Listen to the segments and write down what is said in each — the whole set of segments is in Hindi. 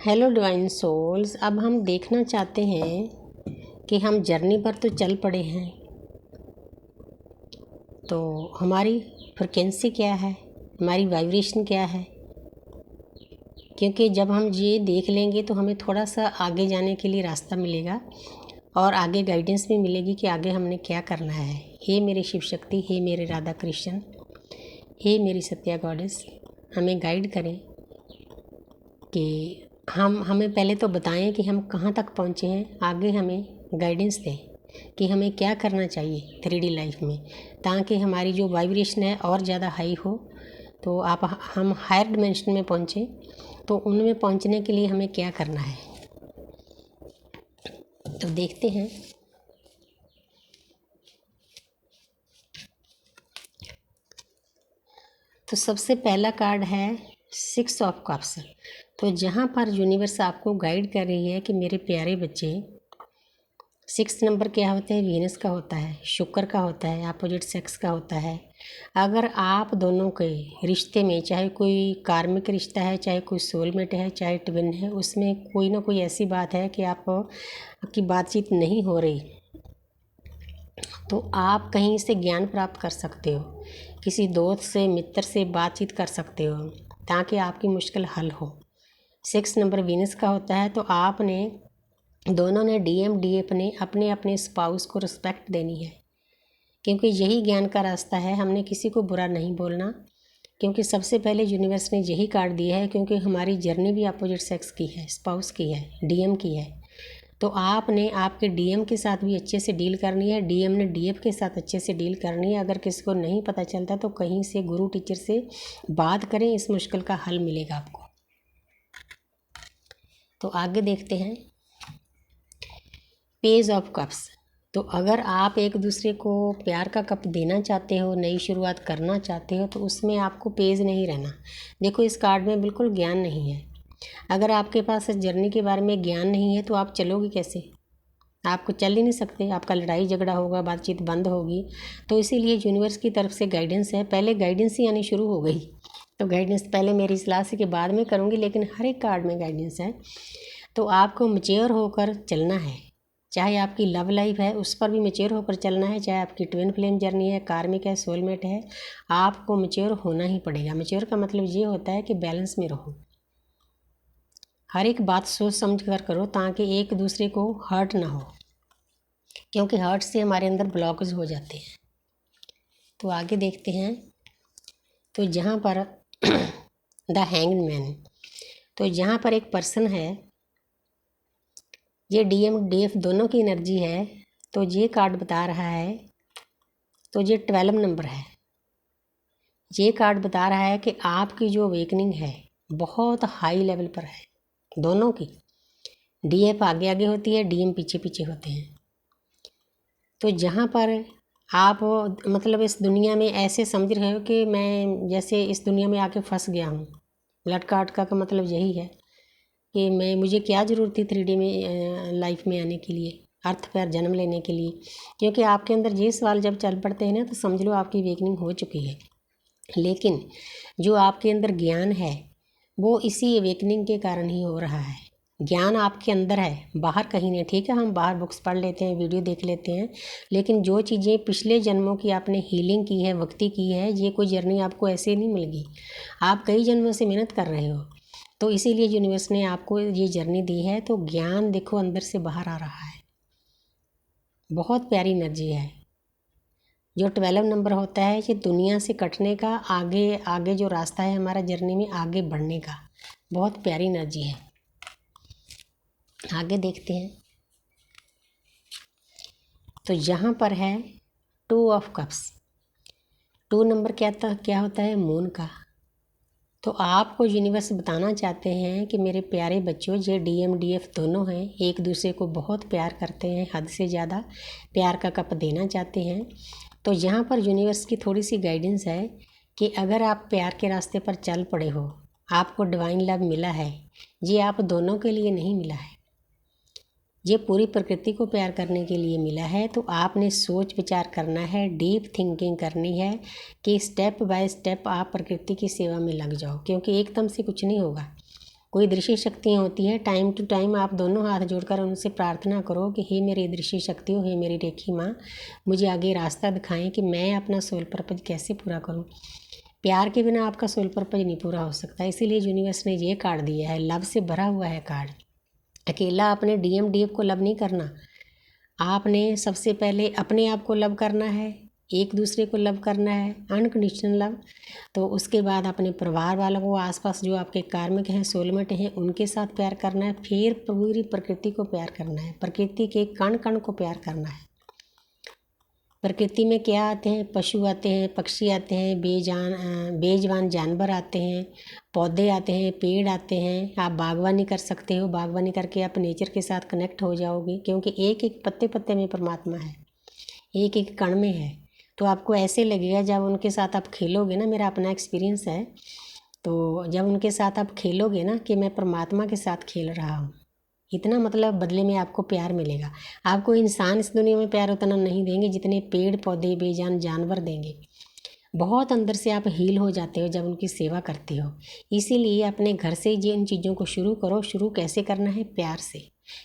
Hello divine souls. अब हम देखना चाहते हैं कि हम जर्नी पर तो चल पड़े हैं, तो हमारी फ्रिक्वेंसी क्या है, हमारी वाइब्रेशन क्या है। क्योंकि जब हम ये देख लेंगे तो हमें थोड़ा सा आगे जाने के लिए रास्ता मिलेगा और आगे गाइडेंस भी मिलेगी कि आगे हमने क्या करना है। हे मेरी शिव शक्ति, हे मेरे राधा कृष्ण, हे मेरी सत्या गॉडेस, हमें गाइड करें कि हमें पहले तो बताएं कि हम कहाँ तक पहुँचे हैं, आगे हमें गाइडेंस दें कि हमें क्या करना चाहिए 3D लाइफ में, ताकि हमारी जो वाइब्रेशन है और ज़्यादा हाई हो, तो हम हायर डिमेंशन में पहुँचें। तो उनमें पहुँचने के लिए हमें क्या करना है, तो देखते हैं। तो सबसे पहला कार्ड है 6 ऑफ कप्स। तो जहाँ पर यूनिवर्स आपको गाइड कर रही है कि मेरे प्यारे बच्चे, 6 नंबर क्या होता है, वीनस का होता है, शुक्र का होता है, अपोजिट सेक्स का होता है। अगर आप दोनों के रिश्ते में, चाहे कोई कार्मिक रिश्ता है, चाहे कोई सोलमेट है, चाहे ट्विन है, उसमें कोई ना कोई ऐसी बात है कि आपकी बातचीत नहीं हो रही, तो आप कहीं से ज्ञान प्राप्त कर सकते हो, किसी दोस्त से, मित्र से बातचीत कर सकते हो ताकि आपकी मुश्किल हल हो। 6 नंबर वीनस का होता है। तो आपने दोनों ने DMDF ने अपने अपने स्पाउस को रिस्पेक्ट देनी है, क्योंकि यही ज्ञान का रास्ता है। हमने किसी को बुरा नहीं बोलना, क्योंकि सबसे पहले यूनिवर्स ने यही कार्ड दिया है, क्योंकि हमारी जर्नी भी अपोजिट सेक्स की है, स्पाउस की है, DM की है। तो आपने आपके DM के साथ भी अच्छे से डील करनी है, DM ने DF के साथ अच्छे से डील करनी है। अगर किसी को नहीं पता चलता तो कहीं से गुरु टीचर से बात करें, इस मुश्किल का हल मिलेगा आपको। तो आगे देखते हैं पेज ऑफ कप्स। तो अगर आप एक दूसरे को प्यार का कप देना चाहते हो, नई शुरुआत करना चाहते हो, तो उसमें आपको पेज नहीं रहना। देखो, इस कार्ड में बिल्कुल ज्ञान नहीं है। अगर आपके पास इस जर्नी के बारे में ज्ञान नहीं है तो आप चलोगे कैसे? आपको चल ही नहीं सकते, आपका लड़ाई झगड़ा होगा, बातचीत बंद होगी। तो इसीलिए यूनिवर्स की तरफ से गाइडेंस है। पहले गाइडेंस ही आनी शुरू हो गई, तो गाइडेंस पहले मेरी सलाह से के बाद में करूँगी, लेकिन हर एक कार्ड में गाइडेंस है। तो आपको मैच्योर होकर चलना है, चाहे आपकी लव लाइफ है उस पर भी मैच्योर होकर चलना है, चाहे आपकी ट्विन फ्लेम जर्नी है, कार्मिक है, सोलमेट है, आपको मैच्योर होना ही पड़ेगा। मैच्योर का मतलब ये होता है कि बैलेंस में रहो, हर एक बात सोच समझ कर करो ताकि एक दूसरे को हर्ट ना हो, क्योंकि हर्ट से हमारे अंदर ब्लॉकेज हो जाते हैं। तो आगे देखते हैं। तो जहाँ पर द हैंग्ड मैन, तो जहाँ पर एक पर्सन है, ये DMDF दोनों की एनर्जी है। तो ये कार्ड बता रहा है, तो ये 12 नंबर है। ये कार्ड बता रहा है कि आपकी जो अवेकनिंग है बहुत हाई लेवल पर है। दोनों की DF आगे आगे होती है, DM पीछे पीछे होते हैं। तो जहाँ पर आप मतलब इस दुनिया में ऐसे समझ रहे हो कि मैं जैसे इस दुनिया में आके फंस गया हूँ। लटका अटका का मतलब यही है कि मुझे क्या ज़रूरत थी 3D में लाइफ में आने के लिए, अर्थ पर जन्म लेने के लिए। क्योंकि आपके अंदर ये सवाल जब चल पड़ते हैं ना, तो समझ लो आपकी अवेकनिंग हो चुकी है। लेकिन जो आपके अंदर ज्ञान है वो इसी अवेकनिंग के कारण ही हो रहा है। ज्ञान आपके अंदर है, बाहर कहीं नहीं। ठीक है, हम बाहर बुक्स पढ़ लेते हैं, वीडियो देख लेते हैं, लेकिन जो चीज़ें पिछले जन्मों की आपने हीलिंग की है, भक्ति की है, ये कोई जर्नी आपको ऐसे नहीं मिल गई। आप कई जन्मों से मेहनत कर रहे हो, तो इसीलिए यूनिवर्स ने आपको ये जर्नी दी है। तो ज्ञान देखो अंदर से बाहर आ रहा है, बहुत प्यारी एनर्जी है। जो 12 नंबर होता है, ये दुनिया से कटने का, आगे आगे जो रास्ता है हमारा जर्नी में आगे बढ़ने का, बहुत प्यारी एनर्जी है। आगे देखते हैं। तो यहाँ पर है 2 ऑफ कप्स। 2 नंबर क्या होता है, मून का। तो आपको यूनिवर्स बताना चाहते हैं कि मेरे प्यारे बच्चों, ये DMDF दोनों हैं, एक दूसरे को बहुत प्यार करते हैं, हद से ज़्यादा प्यार का कप देना चाहते हैं। तो यहाँ पर यूनिवर्स की थोड़ी सी गाइडेंस है कि अगर आप प्यार के रास्ते पर चल पड़े हो, आपको डिवाइन लव मिला है, ये आप दोनों के लिए नहीं मिला है, ये पूरी प्रकृति को प्यार करने के लिए मिला है। तो आपने सोच विचार करना है, डीप थिंकिंग करनी है कि स्टेप बाय स्टेप आप प्रकृति की सेवा में लग जाओ, क्योंकि एकदम से कुछ नहीं होगा। कोई दृश्य शक्तियाँ होती है, टाइम टू टाइम आप दोनों हाथ जोड़कर उनसे प्रार्थना करो कि हे मेरी दृश्य शक्ति हो, हे मेरी रेखी माँ, मुझे आगे रास्ता दिखाएं कि मैं अपना सोल पर्पज कैसे पूरा करूं। प्यार के बिना आपका सोल पर्पज नहीं पूरा हो सकता, इसीलिए यूनिवर्स ने ये कार्ड दिया है, लव से भरा हुआ है कार्ड। अकेला अपने DMDF को लव नहीं करना, आपने सबसे पहले अपने आप को लव करना है, एक दूसरे को लव करना है, अनकंडीशनल लव। तो उसके बाद अपने परिवार वालों को, आसपास जो आपके कार्मिक हैं, सोलमेट हैं, उनके साथ प्यार करना है। फिर पूरी प्रकृति को प्यार करना है, प्रकृति के कण कण को प्यार करना है। प्रकृति में क्या आते हैं? पशु आते हैं, पक्षी आते हैं, बेजवान जानवर आते हैं, पौधे आते हैं, पेड़ आते हैं। आप बागवानी कर सकते हो, बागवानी करके आप नेचर के साथ कनेक्ट हो जाओगे, क्योंकि एक एक पत्ते पत्ते में परमात्मा है, एक एक कण में है। तो आपको ऐसे लगेगा जब उनके साथ आप खेलोगे ना, मेरा अपना एक्सपीरियंस है, तो जब उनके साथ आप खेलोगे ना कि मैं परमात्मा के साथ खेल रहा हूँ, इतना मतलब बदले में आपको प्यार मिलेगा। आपको इंसान इस दुनिया में प्यार उतना नहीं देंगे जितने पेड़ पौधे बेजान जानवर देंगे। बहुत अंदर से आप हील हो जाते हो जब उनकी सेवा करते हो। इसीलिए अपने घर से ये इन चीज़ों को शुरू करो। शुरू कैसे करना है? प्यार से,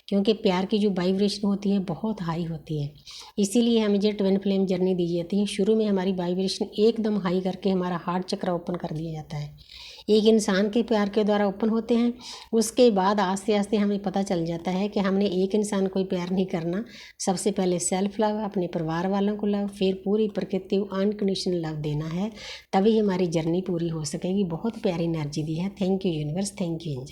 क्योंकि प्यार की जो वाइब्रेशन होती है बहुत हाई होती है। इसीलिए हमें जो ट्विन फ्लेम जर्नी दी जाती है, शुरू में हमारी वाइब्रेशन एकदम हाई करके हमारा हार्ट चक्र ओपन कर दिया जाता है। एक इंसान के प्यार के द्वारा ओपन होते हैं, उसके बाद आस्ते आस्ते हमें पता चल जाता है कि हमने एक इंसान को ही प्यार नहीं करना। सबसे पहले सेल्फ लव, अपने परिवार वालों को लव, फिर पूरी प्रकृति को अनकंडीशनल लव देना है, तभी हमारी जर्नी पूरी हो सकेगी। बहुत प्यारी एनर्जी दी है। Thank you universe, thank you angel.